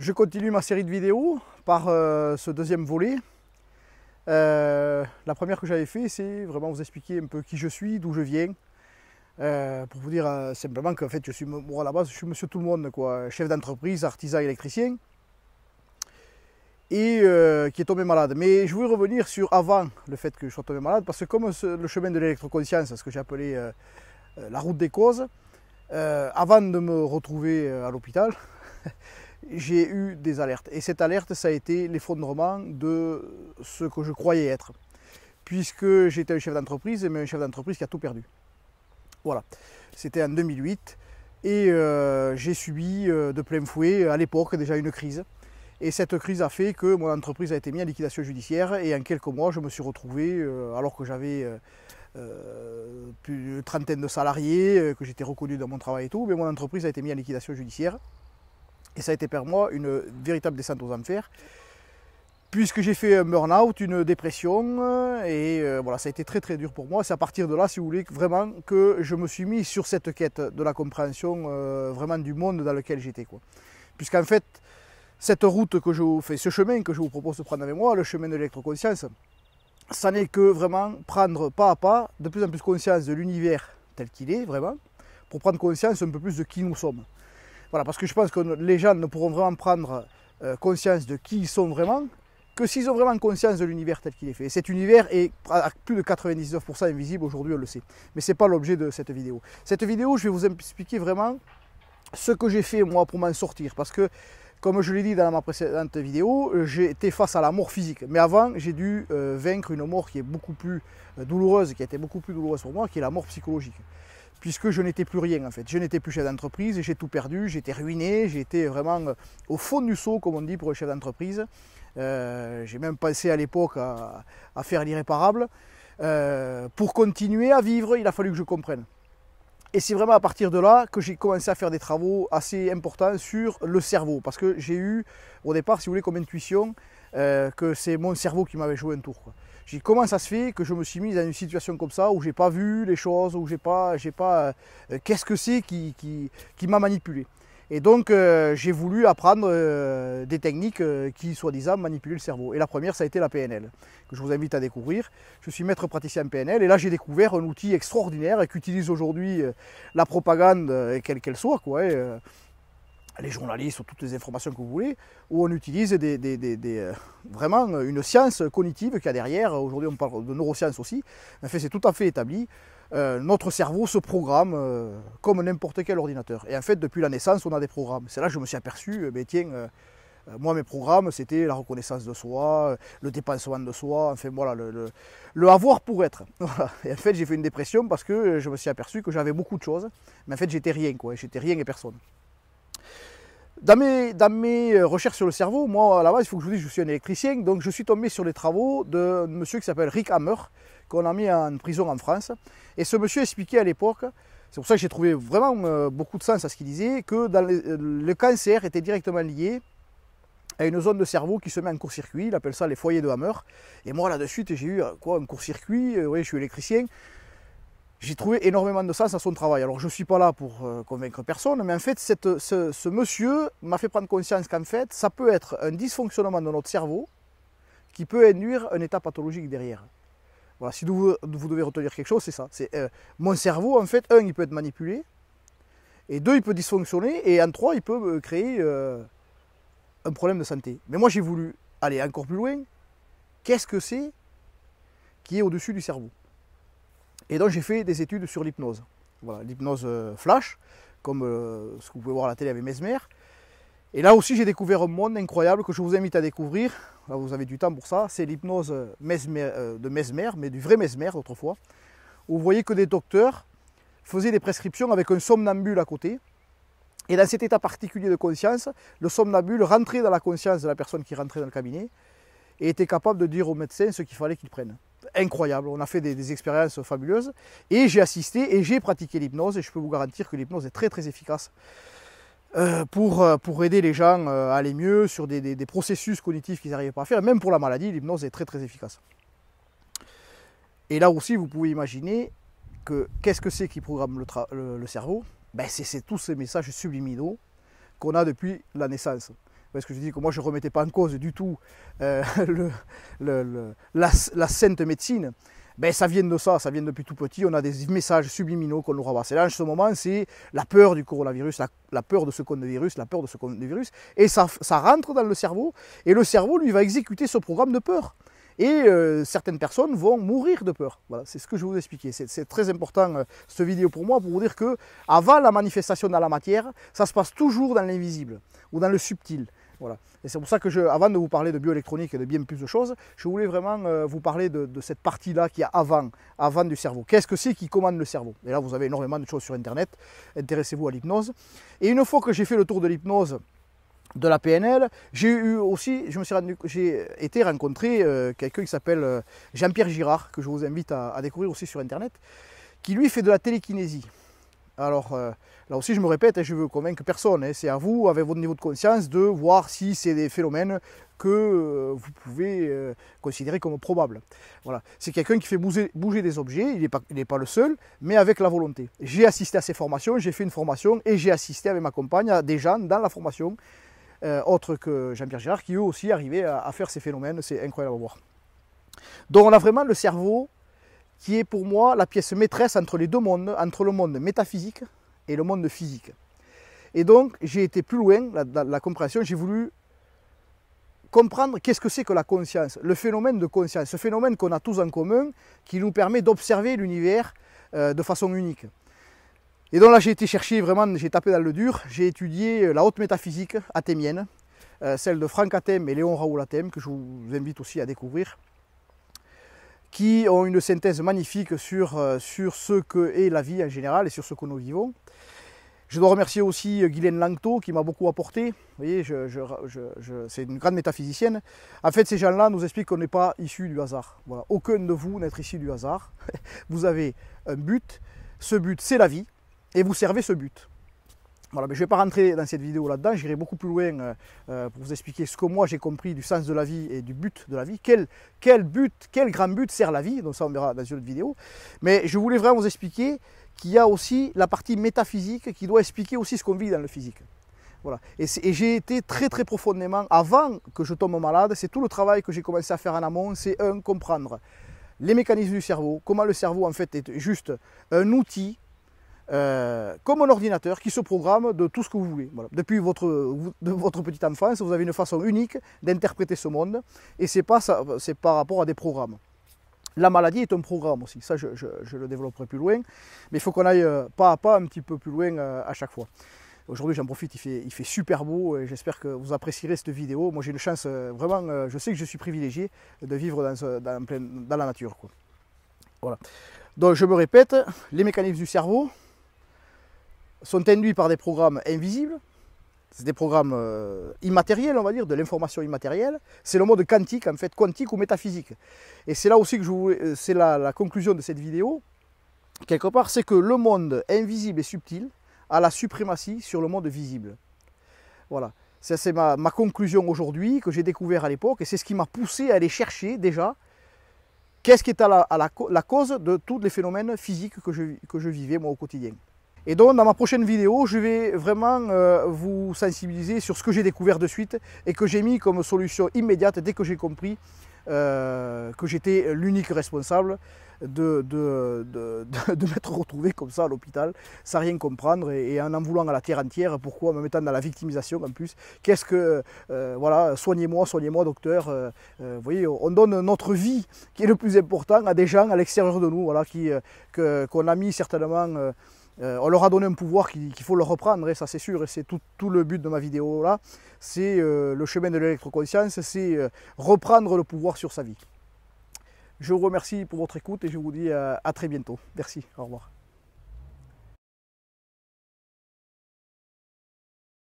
Je continue ma série de vidéos par ce deuxième volet. La première que j'avais fait, c'est vraiment vous expliquer un peu qui je suis, d'où je viens. Pour vous dire simplement qu'en fait, moi à la base, je suis monsieur tout le monde, quoi, chef d'entreprise, artisan électricien, et qui est tombé malade. Mais je voulais revenir sur avant le fait que je sois tombé malade, parce que comme le chemin de l'électroconscience, ce que j'ai appelé la route des causes, avant de me retrouver à l'hôpital, j'ai eu des alertes. Et cette alerte, ça a été l'effondrement de ce que je croyais être. Puisque j'étais un chef d'entreprise, mais un chef d'entreprise qui a tout perdu. Voilà. C'était en 2008. Et j'ai subi de plein fouet, à l'époque, déjà une crise. Et cette crise a fait que mon entreprise a été mise en liquidation judiciaire. Et en quelques mois, je me suis retrouvé, alors que j'avais plus d'une trentaine de salariés, que j'étais reconnu dans mon travail et tout, mais mon entreprise a été mise en liquidation judiciaire. Et ça a été pour moi une véritable descente aux enfers, puisque j'ai fait un burn-out, une dépression, et voilà, ça a été très très dur pour moi. C'est à partir de là, si vous voulez, vraiment que je me suis mis sur cette quête de la compréhension vraiment du monde dans lequel j'étais, quoi. Puisqu'en fait, cette route que je vous fais, ce chemin que je vous propose de prendre avec moi, le chemin de l'électroconscience, ça n'est que vraiment prendre pas à pas de plus en plus conscience de l'univers tel qu'il est, vraiment, pour prendre conscience un peu plus de qui nous sommes. Voilà, parce que je pense que les gens ne pourront vraiment prendre conscience de qui ils sont vraiment que s'ils ont vraiment conscience de l'univers tel qu'il est fait. Et cet univers est à plus de 99% invisible, aujourd'hui on le sait. Mais ce n'est pas l'objet de cette vidéo. Cette vidéo, je vais vous expliquer vraiment ce que j'ai fait moi pour m'en sortir. Parce que, comme je l'ai dit dans ma précédente vidéo, j'ai été face à la mort physique. Mais avant, j'ai dû vaincre une mort qui est beaucoup plus douloureuse, qui a été beaucoup plus douloureuse pour moi, qui est la mort psychologique. Puisque je n'étais plus rien en fait. Je n'étais plus chef d'entreprise, j'ai tout perdu, j'étais ruiné, j'étais vraiment au fond du seau, comme on dit pour un chef d'entreprise. J'ai même pensé à l'époque à faire l'irréparable. Pour continuer à vivre, il a fallu que je comprenne. Et c'est vraiment à partir de là que j'ai commencé à faire des travaux assez importants sur le cerveau. Parce que j'ai eu, au départ, si vous voulez, comme intuition, que c'est mon cerveau qui m'avait joué un tour, quoi. J'ai dit comment ça se fait que je me suis mis dans une situation comme ça où j'ai pas vu les choses, où j'ai pas qu'est-ce que c'est qui m'a manipulé. Et donc j'ai voulu apprendre des techniques qui soi-disant manipulaient le cerveau. Et la première, ça a été la PNL, que je vous invite à découvrir. Je suis maître praticien PNL et là j'ai découvert un outil extraordinaire qu'utilise aujourd'hui la propagande, quelle qu'elle soit, quoi. Les journalistes ou toutes les informations que vous voulez, où on utilise vraiment une science cognitive qu'il y a derrière. Aujourd'hui on parle de neurosciences aussi. En fait c'est tout à fait établi. Notre cerveau se programme comme n'importe quel ordinateur. Et en fait depuis la naissance on a des programmes. C'est là que je me suis aperçu, moi mes programmes c'était la reconnaissance de soi, le dépensement de soi, enfin voilà, le avoir pour être. Voilà. Et en fait j'ai fait une dépression parce que je me suis aperçu que j'avais beaucoup de choses, mais en fait j'étais rien, quoi. J'étais rien et personne. Dans mes recherches sur le cerveau, moi à la base, il faut que je vous dise, je suis un électricien, donc je suis tombé sur les travaux d'un monsieur qui s'appelle Rick Hammer, qu'on a mis en prison en France. Et ce monsieur expliquait à l'époque, c'est pour ça que j'ai trouvé vraiment beaucoup de sens à ce qu'il disait, que le cancer était directement lié à une zone de cerveau qui se met en court-circuit, il appelle ça les foyers de Hammer. Et moi là-dessus, j'ai eu quoi, un court-circuit, oui, je suis électricien. J'ai trouvé énormément de sens à son travail. Alors je ne suis pas là pour convaincre personne, mais en fait ce monsieur m'a fait prendre conscience qu'en fait ça peut être un dysfonctionnement de notre cerveau qui peut induire un état pathologique derrière. Voilà, si vous devez retenir quelque chose, c'est ça. C'est mon cerveau, en fait, il peut être manipulé, et deux, il peut dysfonctionner, et en trois, il peut créer un problème de santé. Mais moi j'ai voulu aller encore plus loin. Qu'est-ce que c'est qui est au-dessus du cerveau ? Et donc j'ai fait des études sur l'hypnose. Voilà, l'hypnose flash, comme ce que vous pouvez voir à la télé avec Mesmer. Et là aussi j'ai découvert un monde incroyable que je vous invite à découvrir. Là, vous avez du temps pour ça. C'est l'hypnose de Mesmer, mais du vrai Mesmer d'autrefois. Où vous voyez que des docteurs faisaient des prescriptions avec un somnambule à côté. Et dans cet état particulier de conscience, le somnambule rentrait dans la conscience de la personne qui rentrait dans le cabinet et était capable de dire au médecin ce qu'il fallait qu'il prenne. Incroyable, on a fait des expériences fabuleuses et j'ai assisté et j'ai pratiqué l'hypnose et je peux vous garantir que l'hypnose est très très efficace pour aider les gens à aller mieux sur des processus cognitifs qu'ils n'arrivaient pas à faire. Et même pour la maladie, l'hypnose est très très efficace. Et là aussi, vous pouvez imaginer que qu'est-ce que c'est qui programme le cerveau? Ben, c'est tous ces messages subliminaux qu'on a depuis la naissance. Parce que je dis que moi je ne remettais pas en cause du tout la sainte médecine. Ben, ça vient de ça vient depuis tout petit, on a des messages subliminaux qu'on nous rabasse. Et là, en ce moment, c'est la peur du coronavirus, la peur de ce coronavirus, la peur de ce coronavirus, et ça rentre dans le cerveau, et le cerveau, lui, va exécuter ce programme de peur. Et certaines personnes vont mourir de peur. Voilà, c'est ce que je vais vous expliquer. C'est très important, cette vidéo pour moi, pour vous dire que avant la manifestation dans la matière, ça se passe toujours dans l'invisible, ou dans le subtil. Voilà. Et c'est pour ça que avant de vous parler de bioélectronique et de bien plus de choses, je voulais vraiment vous parler de cette partie-là qui est avant du cerveau. Qu'est-ce que c'est qui commande le cerveau? Et là, vous avez énormément de choses sur Internet. Intéressez-vous à l'hypnose. Et une fois que j'ai fait le tour de l'hypnose, de la PNL, j'ai été rencontrer quelqu'un qui s'appelle Jean-Pierre Girard, que je vous invite à découvrir aussi sur Internet, qui lui fait de la télékinésie. Alors là aussi je me répète, je veux convaincre personne, c'est à vous, avec votre niveau de conscience, de voir si c'est des phénomènes que vous pouvez considérer comme probables. Voilà. C'est quelqu'un qui fait bouger des objets, il n'est pas le seul, mais avec la volonté. J'ai assisté à ces formations, j'ai fait une formation et j'ai assisté avec ma compagne à des gens dans la formation, autres que Jean-Pierre Girard, qui eux aussi arrivaient à faire ces phénomènes, c'est incroyable à voir. Donc on a vraiment le cerveau qui est pour moi la pièce maîtresse entre les deux mondes, entre le monde métaphysique et le monde physique. Et donc j'ai été plus loin dans la compréhension, j'ai voulu comprendre qu'est-ce que c'est que la conscience, le phénomène de conscience, ce phénomène qu'on a tous en commun, qui nous permet d'observer l'univers de façon unique. Et donc là j'ai été chercher vraiment, j'ai tapé dans le dur, j'ai étudié la haute métaphysique athémienne, celle de Franck Athème et Léon Raoul Athème, que je vous invite aussi à découvrir, qui ont une synthèse magnifique sur ce qu'est la vie en général et sur ce que nous vivons. Je dois remercier aussi Guylaine Langto qui m'a beaucoup apporté. Vous voyez, c'est une grande métaphysicienne. En fait, ces gens-là nous expliquent qu'on n'est pas issu du hasard. Voilà. Aucun de vous n'est issu du hasard. Vous avez un but. Ce but, c'est la vie. Et vous servez ce but. Voilà, mais je ne vais pas rentrer dans cette vidéo là-dedans. J'irai beaucoup plus loin pour vous expliquer ce que moi j'ai compris du sens de la vie et du but de la vie. Quel grand but sert la vie. Donc ça, on verra dans une autre vidéo. Mais je voulais vraiment vous expliquer qu'il y a aussi la partie métaphysique qui doit expliquer aussi ce qu'on vit dans le physique. Voilà. Et j'ai été très très profondément, avant que je tombe malade, c'est tout le travail que j'ai commencé à faire en amont, c'est comprendre les mécanismes du cerveau, comment le cerveau en fait est juste un outil, comme un ordinateur qui se programme de tout ce que vous voulez. Voilà. Depuis votre petite enfance, vous avez une façon unique d'interpréter ce monde, et c'est par rapport à des programmes. La maladie est un programme aussi, ça je le développerai plus loin, mais il faut qu'on aille pas à pas un petit peu plus loin à chaque fois. Aujourd'hui j'en profite, il fait super beau et j'espère que vous apprécierez cette vidéo. Moi j'ai une chance, vraiment, je sais que je suis privilégié de vivre dans la nature, quoi. Voilà. Donc je me répète, les mécanismes du cerveau sont induits par des programmes invisibles. C'est des programmes immatériels, on va dire, de l'information immatérielle. C'est le mode quantique, en fait, quantique ou métaphysique. Et c'est là aussi que c'est la conclusion de cette vidéo, quelque part, c'est que le monde invisible et subtil a la suprématie sur le monde visible. Voilà. C'est ma conclusion aujourd'hui, que j'ai découvert à l'époque, et c'est ce qui m'a poussé à aller chercher déjà qu'est-ce qui est à la cause de tous les phénomènes physiques que je vivais moi au quotidien. Et donc dans ma prochaine vidéo, je vais vraiment vous sensibiliser sur ce que j'ai découvert de suite et que j'ai mis comme solution immédiate dès que j'ai compris que j'étais l'unique responsable de m'être retrouvé comme ça à l'hôpital sans rien comprendre et en voulant à la terre entière. Pourquoi me mettant dans la victimisation en plus? Qu'est-ce que, voilà, soignez-moi docteur. Vous voyez, on donne notre vie qui est le plus important à des gens à l'extérieur de nous, voilà, qu'on a mis certainement... on leur a donné un pouvoir qu'il faut leur reprendre, et ça c'est sûr, et c'est tout le but de ma vidéo là, c'est le chemin de l'électroconscience, c'est reprendre le pouvoir sur sa vie. Je vous remercie pour votre écoute et je vous dis à très bientôt. Merci, au revoir.